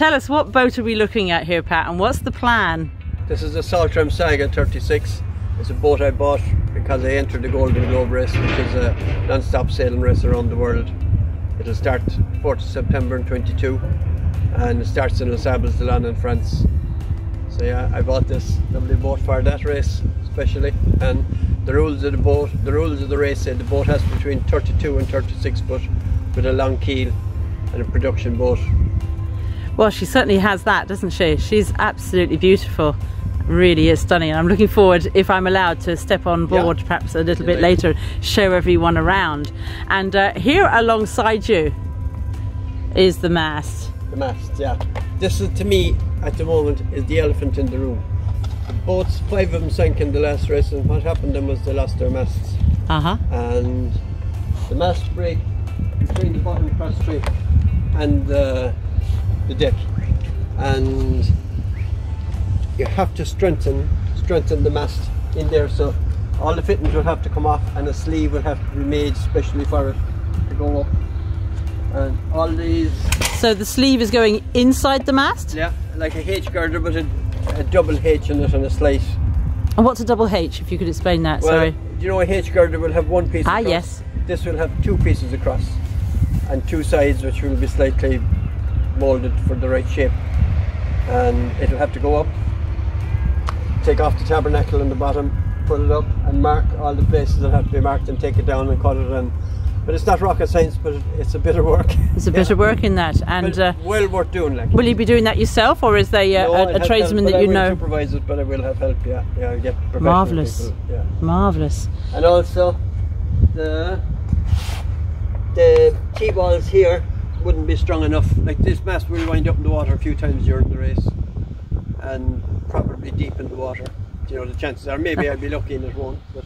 Tell us, what boat are we looking at here, Pat, and what's the plan? This is the Saltram Saga 36. It's a boat I bought because I entered the Golden Globe race, which is a non-stop sailing race around the world. It'll start 4th of September in 22 and it starts in Les Sables d'Olonne in France. So yeah, I bought this lovely boat for that race especially, and the rules of the race say the boat has between 32 and 36 foot with a long keel and a production boat. Well, she certainly has that, doesn't she? She's absolutely beautiful. Really is stunning, and I'm looking forward, if I'm allowed, to step on board perhaps a little bit later, show everyone around. And here alongside you is the mast. The mast, yeah. This is, to me at the moment, is the elephant in the room. The boats, 5 of them sank in the last race, and what happened to them was they lost their masts. And the mast break between the bottom cross tree and the deck, and you have to strengthen the mast in there, so all the fittings will have to come off and a sleeve will have to be made specially for it to go up, and all these. So the sleeve is going inside the mast? Yeah, like a H girder, but a double H in it and a slate. And what's a double H, if you could explain that? Well, sorry. Do you know a H girder will have one piece across? Yes. This will have 2 pieces across and 2 sides which will be slightly moulded for the right shape, and it'll have to go up, take off the tabernacle in the bottom, put it up and mark all the places that have to be marked, and take it down and cut it in. But it's not rocket science, but it's a bit of work. It's a bit of work in that, and well worth doing. Like, will you be doing that yourself, or is there a tradesman that you know? I will supervise it, but I will have help. Yeah, I'll get professional marvelous people. Yeah. Marvelous. And also the T-balls here wouldn't be strong enough. Like, this mast will wind up in the water a few times during the race, and probably deep in the water. You know, the chances are maybe I'll be lucky and it won't, but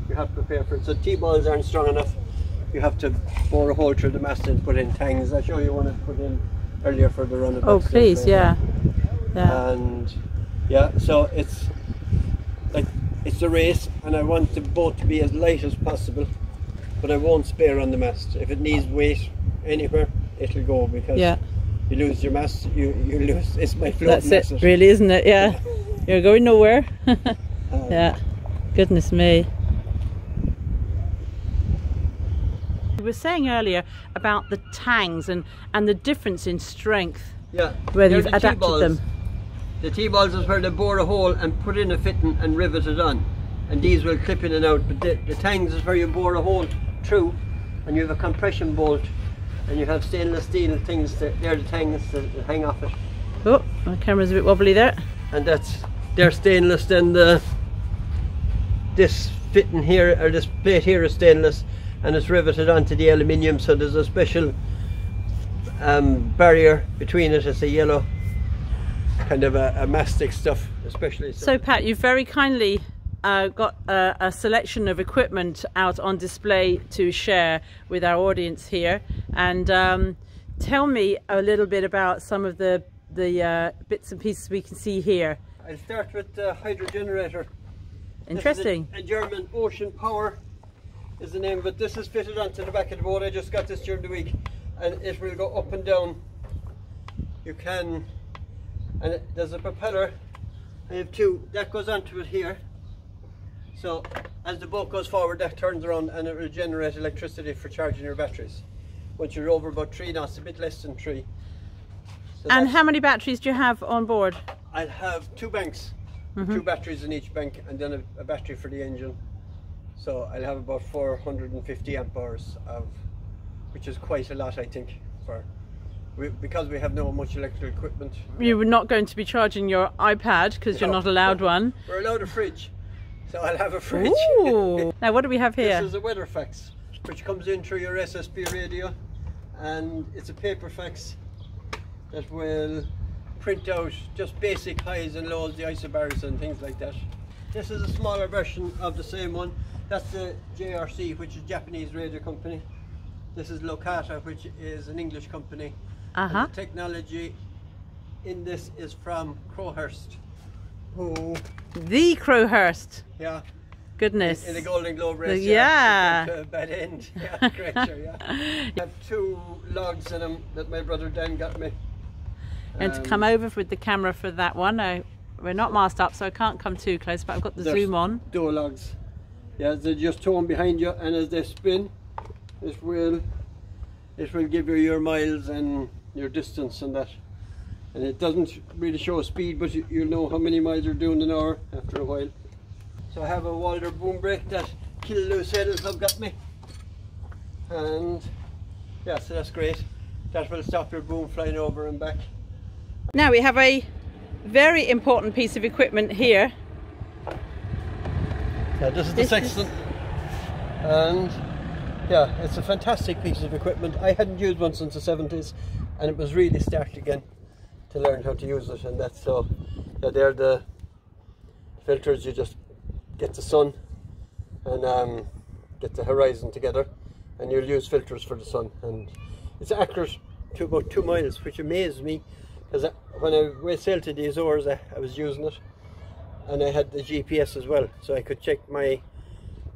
you have to prepare for it. So T-balls aren't strong enough. You have to bore a hole through the mast and put in tangs. I'll show you one I put in earlier for the run of. Oh please, yeah. And yeah, so it's like, it's a race, and I want the boat to be as light as possible, but I won't spare on the mast. If it needs weight anywhere, it'll go, because you lose your mast, you lose. It's my float. That's it, really, isn't it? Yeah. You're going nowhere. Yeah. Goodness me. We were saying earlier about the tangs and the difference in strength. Yeah. Where you've adapted them. The T-balls is where they bore a hole and put in a fitting and rivet it on, and these will clip in and out. But the tangs is where you bore a hole through, and you have a compression bolt, and you have stainless steel things. They're the tangs that hang off it. Oh, my camera's a bit wobbly there. And they're stainless. Then this fitting here, or this plate here, is stainless, and it's riveted onto the aluminium. So there's a special barrier between it. It's a yellow kind of a mastic stuff, especially. So Pat, you've very kindly got a selection of equipment out on display to share with our audience here, and tell me a little bit about some of the bits and pieces we can see here. I'll start with the hydro generator. Interesting. A German Ocean Power is the name of it. This is fitted onto the back of the boat. I just got this during the week, and it will go up and down. You can, and there's a propeller. I have 2 that goes onto it here. So as the boat goes forward, that turns around and it will generate electricity for charging your batteries. Once you're over about 3 knots, a bit less than 3. So, and how many batteries do you have on board? I'll have 2 banks, 2 batteries in each bank, and then a battery for the engine. So I'll have about 450 amp hours of, which is quite a lot, I think, because we have no much electrical equipment. You were not going to be charging your iPad because you're not allowed one. We're allowed a fridge, so I'll have a fridge. Ooh. Now what do we have here? This is a weather fax, which comes in through your SSB radio, and it's a paper fax that will print out just basic highs and lows, the isobars and things like that. This is a smaller version of the same one. That's the JRC, which is Japanese radio company. This is Locata, which is an English company. And the technology in this is from Crowhurst. The Crowhurst? Yeah. Goodness. In the Golden Globe race. Yeah. To a bad end. Yeah, great show, yeah. I have 2 logs in them that my brother Dan got me. And to come over with the camera for that one. We're not masked up, so I can't come too close, but I've got the zoom on. Door logs. Yeah, they just turn behind you, and as they spin, it will give you your miles and your distance and that. And it doesn't really show speed, but you'll know how many miles you're doing an hour after a while. So I have a Walder boom brake that Kill Loose Headers have got me. And yeah, so that's great. That will stop your boom flying over and back. Now we have a very important piece of equipment here. Yeah, this is the sextant. And yeah, it's a fantastic piece of equipment. I hadn't used one since the 70s, and it was really starting again to learn how to use it. And that's so, yeah, they're the filters. You just get the sun and get the horizon together, and you'll use filters for the sun. And it's accurate to about 2 miles, which amazed me, because when I sailed to the Azores, I was using it, and I had the GPS as well, so I could check my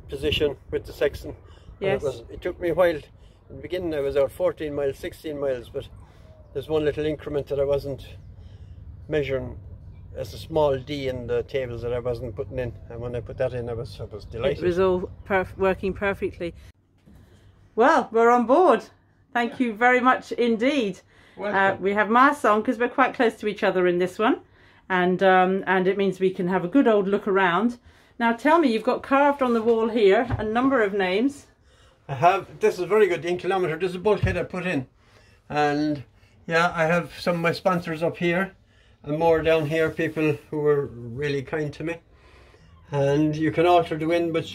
position with the sextant. Yes. It took me a while. In the beginning I was out 14 miles, 16 miles, but there's one little increment that I wasn't measuring as a small D in the tables that I wasn't putting in, and when I put that in I was delighted. It was all working perfectly. Well, we're on board. Thank you very much indeed. We have masks on because we're quite close to each other in this one, and it means we can have a good old look around. Now tell me, you've got carved on the wall here a number of names. I have. This is very good. In kilometre. This is a bulkhead I put in, and yeah, I have some of my sponsors up here, and more down here. People who were really kind to me. And you can alter the wind, but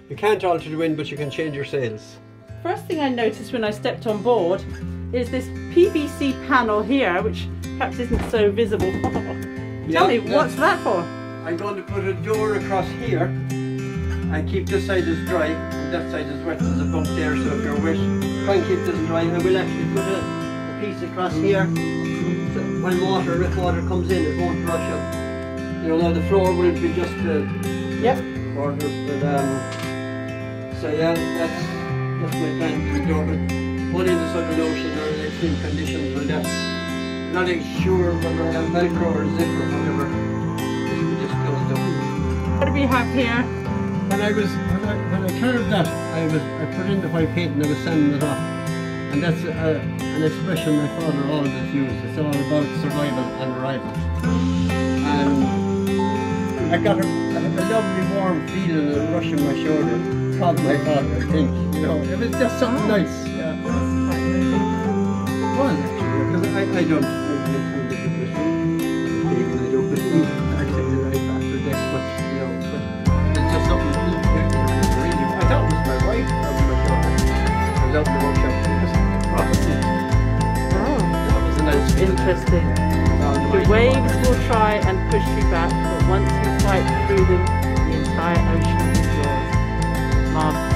you can't alter the wind, but you can change your sails. First thing I noticed when I stepped on board is this PVC panel here, which perhaps isn't so visible. Tell me, what's that for? I'm going to put a door across here and keep this side as dry and that side as wet. There's a bump there, so if you're wet, try and keep this dry. I will actually put a piece across here, so when if water comes in, it won't rush up. You know, the floor will be just water, but so yeah, that's my plan to the door. But one in the Southern Ocean or in extreme conditions, well, that's not sure whether I have Velcro or zip or whatever. Just closed up. What do we have here? When I carved that, I put in the white paint and I was sanding it off. And that's an expression my father always used. It's all about survival and arrival. And I got a lovely warm feeling and rush in my shoulder from my father, I think. You know, it was just something nice. Yeah. Well, actually, because I don't believe accepted life after death, but you know, it's just something really. I thought it was my wife over my shoulder. I was out in the workshop. Oh, that was a nice feeling. Interesting. The waves will try and push you back, but once you fight through them, the entire ocean is yours. Marvelous.